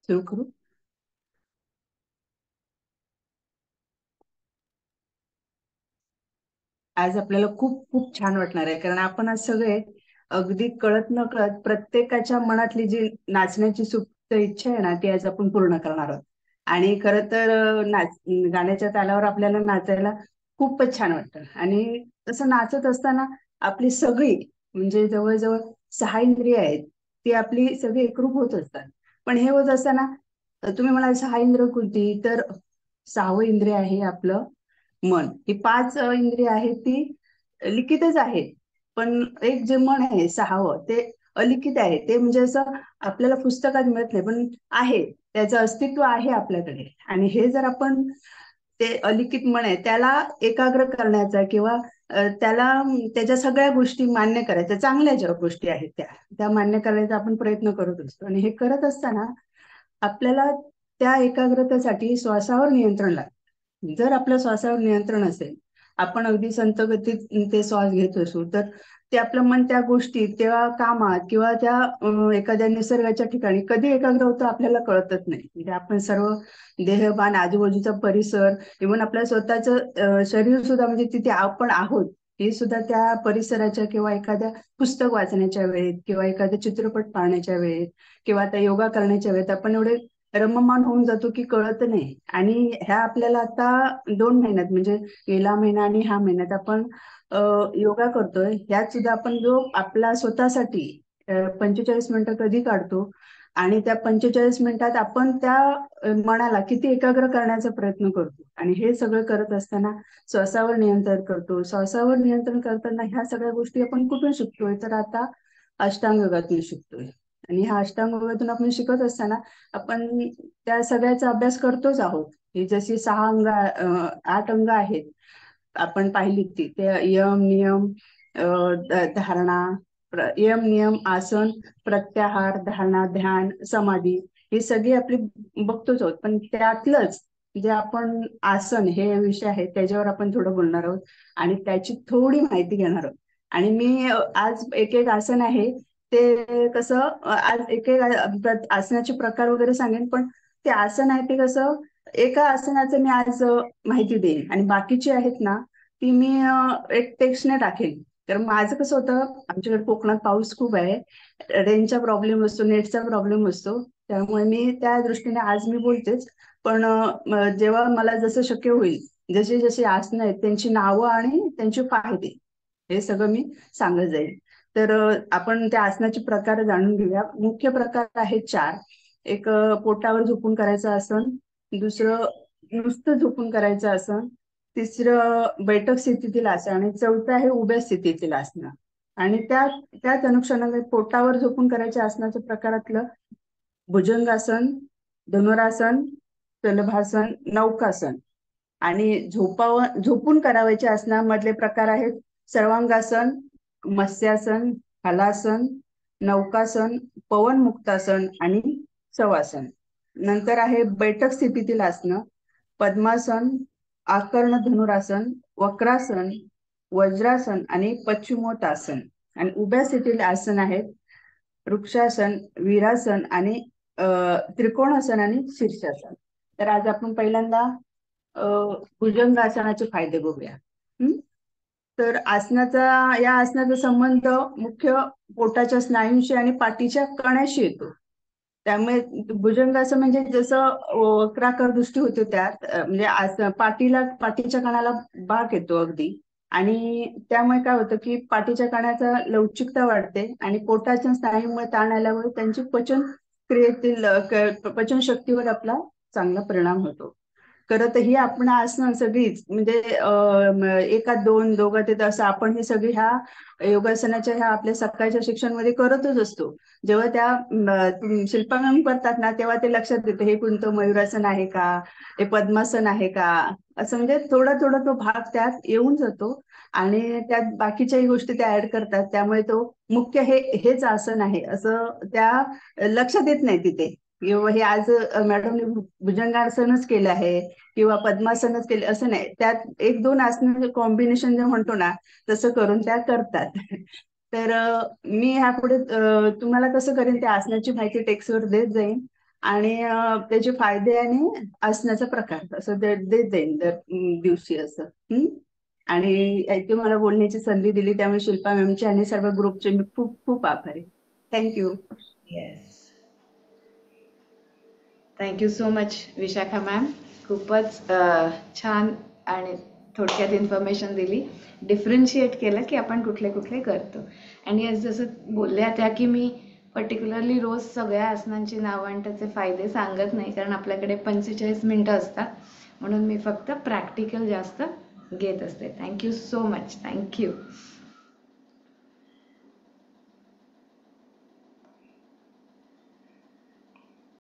सुरू करू. आज आपल्याला खूप खूप छान वाटणार आहे, कारण आपण आज सगळे अगदी कळत न कळत प्रत्येकाच्या मनातली जी नाचण्याची सुप्त इच्छा आहे ना, ती आज आपण पूर्ण करणार आहोत. आणि खरं तर गाण्याच्या तालावर आपल्याला नाचायला खूपच छान वाटतं. आणि तसं नाचत असताना आपली सगळी म्हणजे जवळजवळ 6 इंद्रिय आहेत, ती आपली सगळी एकरूप होत असतात. पण हे होत असताना तुम्ही म्हणाल 6 इंद्रिय कोणती, तर 6वं इंद्रिय आहे आपलं मन. ही 5 इंद्रिय आहेत ती लिखितच आहेत. पण एक जे मन आहे 6वं, ते अलिखित आहे. ते म्हणजे असं आपल्याला पुस्तकात मिळत नाही, पण आहे, त्याचं अस्तित्व आहे आपल्याकडे. आणि हे जर आपण ते अलिखित मन आहे त्याला एकाग्र करण्याचा किंवा त्याला त्याच्या सगळ्या गोष्टी मान्य करायच्या, चांगल्या ज्या गोष्टी आहेत त्या त्या मान्य करायचा आपण प्रयत्न करत असतो. आणि हे करत असताना आपल्याला त्या एकाग्रतेसाठी श्वासावर नियंत्रण लागतं. जर आपल्या श्वासावर नियंत्रण असेल, आपण अगदी संथ गतीत ते श्वास घेत असू, तर ते आपलं मन त्या गोष्टीत, त्या कामात किंवा त्या एखाद्या निसर्गाच्या ठिकाणी कधी एकाग्र होतं आपल्याला कळतच नाही. म्हणजे आपण सर्व देहभान, आजूबाजूचा परिसर, इव्हन आपल्या स्वतःचं शरीर सुद्धा, म्हणजे तिथे आपण आहोत हे सुद्धा त्या परिसराच्या किंवा एखाद्या पुस्तक वाचण्याच्या वेळेत किंवा एखादा चित्रपट पाहण्याच्या वेळेत किंवा आता योगा करण्याच्या वेळेत आपण एवढे रममान होऊन जातो की कळत नाही. आणि ह्या आपल्याला आता 2 महिन्यात, म्हणजे गेला महिना आणि ह्या महिन्यात आपण योगा करतोय, ह्यात सुद्धा आपण जो आपला स्वतःसाठी 45 मिनिटं कधी काढतो आणि त्या 45 मिनिटात आपण त्या मनाला किती एकाग्र करण्याचा प्रयत्न करतो. आणि हे सगळं करत असताना श्वासावर नियंत्रण करतो. श्वासावर नियंत्रण करताना ह्या सगळ्या गोष्टी आपण कुठून शिकतोय, तर आता अष्टांग योगातून शिकतोय. आणि ह्या अष्टांग योगातून आपण शिकत असताना आपण त्या सगळ्याचा अभ्यास करतोच आहोत. ही जशी 6 अंग 8 अंग आहेत आपण पाहिली ती, ते यम नियम धारणा, यम नियम आसन, प्रत्याहार, धारणा, ध्यान, समाधी, ही सगळी आपली बघतोच आहोत. पण त्यातलंच जे आपण आसन हे विषय आहे त्याच्यावर आपण थोडं बोलणार आहोत आणि त्याची थोडी माहिती घेणार आहोत. आणि मी आज एक एक आसन आहे ते कसं आज एक एक आसनाचे प्रकार वगैरे सांगेन. पण ते आसन आहे ते कसं एका आसनाचं मी आज माहिती देईन आणि बाकीची आहेत ना ती मी एक टेक्स्टने टाकेल. तर माझं कसं होतं, आमच्याकडे कोकणात पाऊस खूप आहे, रेंजचा प्रॉब्लेम असतो, नेटचा प्रॉब्लेम असतो, त्यामुळे मी त्या दृष्टीने आज मी बोलतेच. पण जेव्हा मला जसं शक्य होईल, जसे जसे आसनं आहेत त्यांची नावं आणि त्यांचे फायदे हे सगळं मी सांगत जाईल. तर आपण त्या आसनाचे प्रकार जाणून घेऊया. मुख्य प्रकार आहेत 4. एक पोटावर झोपून करायचं आसन, दुसरं नुसतं झोपून करायचं आसन, तिसरं बैठक स्थितीतील आसन आणि चौथं आहे उभ्या स्थितीतील आसन. आणि त्याच अनुषंगाने पोटावर झोपून करायच्या आसनाच्या प्रकारातलं भुजंगासन, धनुरासन, शलभासन, नौकासन. आणि झोपून करावयाच्या आसनामधले प्रकार आहेत सर्वांगासन, मत्स्यासन, हलासन, नौकासन, पवन मुक्तासन आणि शवासन. नंतर आहे बैठक स्थितीतील आसनं, पद्मासन, आकर्ण धनुरासन, वक्रासन, वज्रासन आणि पश्चिमोत्तासन. आणि उभ्या स्थितीतील आसन आहेत वृक्षासन, वीरासन आणि त्रिकोणासन आणि शीर्षासन. तर आज आपण पहिल्यांदा भुजंगासनाचे फायदे बघूया. हम्म? तर या आसनाचा संबंध मुख्य पोटाच्या स्नायूंशी आणि पाठीच्या कण्याशी येतो. त्यामुळे भुजंगासन म्हणजे जसं वक्राकार दृष्टी होते त्यात म्हणजे पाठीच्या कणाला भाग येतो अगदी. आणि त्यामुळे काय होतं की पाठीच्या कण्याचा लवचिकता वाढते आणि पोटाच्या स्नायूमुळे ताण आल्यामुळे त्यांची पचन शक्तीवर आपला चांगला परिणाम होतो. खरं तर ही आपण आसनं सगळीच म्हणजे एका दोन दोघं ते असं आपण ही सगळी ह्या योगासनाच्या ह्या आपल्या सकाळच्या शिक्षणमध्ये करतच असतो. जेव्हा त्या शिल्पांगण करतात ना तेव्हा ते लक्षात येतं हे कोणतं मयुरासन आहे का, हे पद्मासन आहे का, असं म्हणजे थोडा थोडा तो भाग त्यात येऊन जातो. आणि त्यात बाकीच्याही गोष्टी त्या ऍड करतात, त्यामुळे तो मुख्य हेच आसन आहे असं त्या लक्षात येत नाही तिथे. किंवा हे आज मॅडमने भुजंगासनच केलं आहे किंवा पद्मासनच केले असं नाही, त्यात एक दोन आसन कॉम्बिनेशन जे म्हणतो ना तसं करून त्या करतात. तर मी ह्यापुढे तुम्हाला कसं करेन त्या आसनाची माहिती टेक्स्टवर देत जाईन. आणि त्याचे फायदे आणि असण्याचा प्रकार असं ते देत जाईन दर दिवशी असं. आणि इथे मला बोलण्याची संधी दिली त्यामुळे शिल्पा मॅमचे आणि सर्व ग्रुपचे मी खूप खूप आभारी. Thank you. Yes, thank you so much Vishakha ma'am. खूपच छान आणि थोडक्यात इन्फॉर्मेशन दिली. डिफरन्शिएट केलं की आपण कुठले कुठले करतो. आणि आज जसं बोलल्या त्या की मी पर्टिक्युलरली रोज सगळ्या आसनांची नावं आणि त्याचे फायदे सांगत नाही, कारण आपल्याकडे 45 मिनटं असतात. म्हणून मी फक्त प्रॅक्टिकल जास्त घेत असते. Thank you so much. थँक्यू.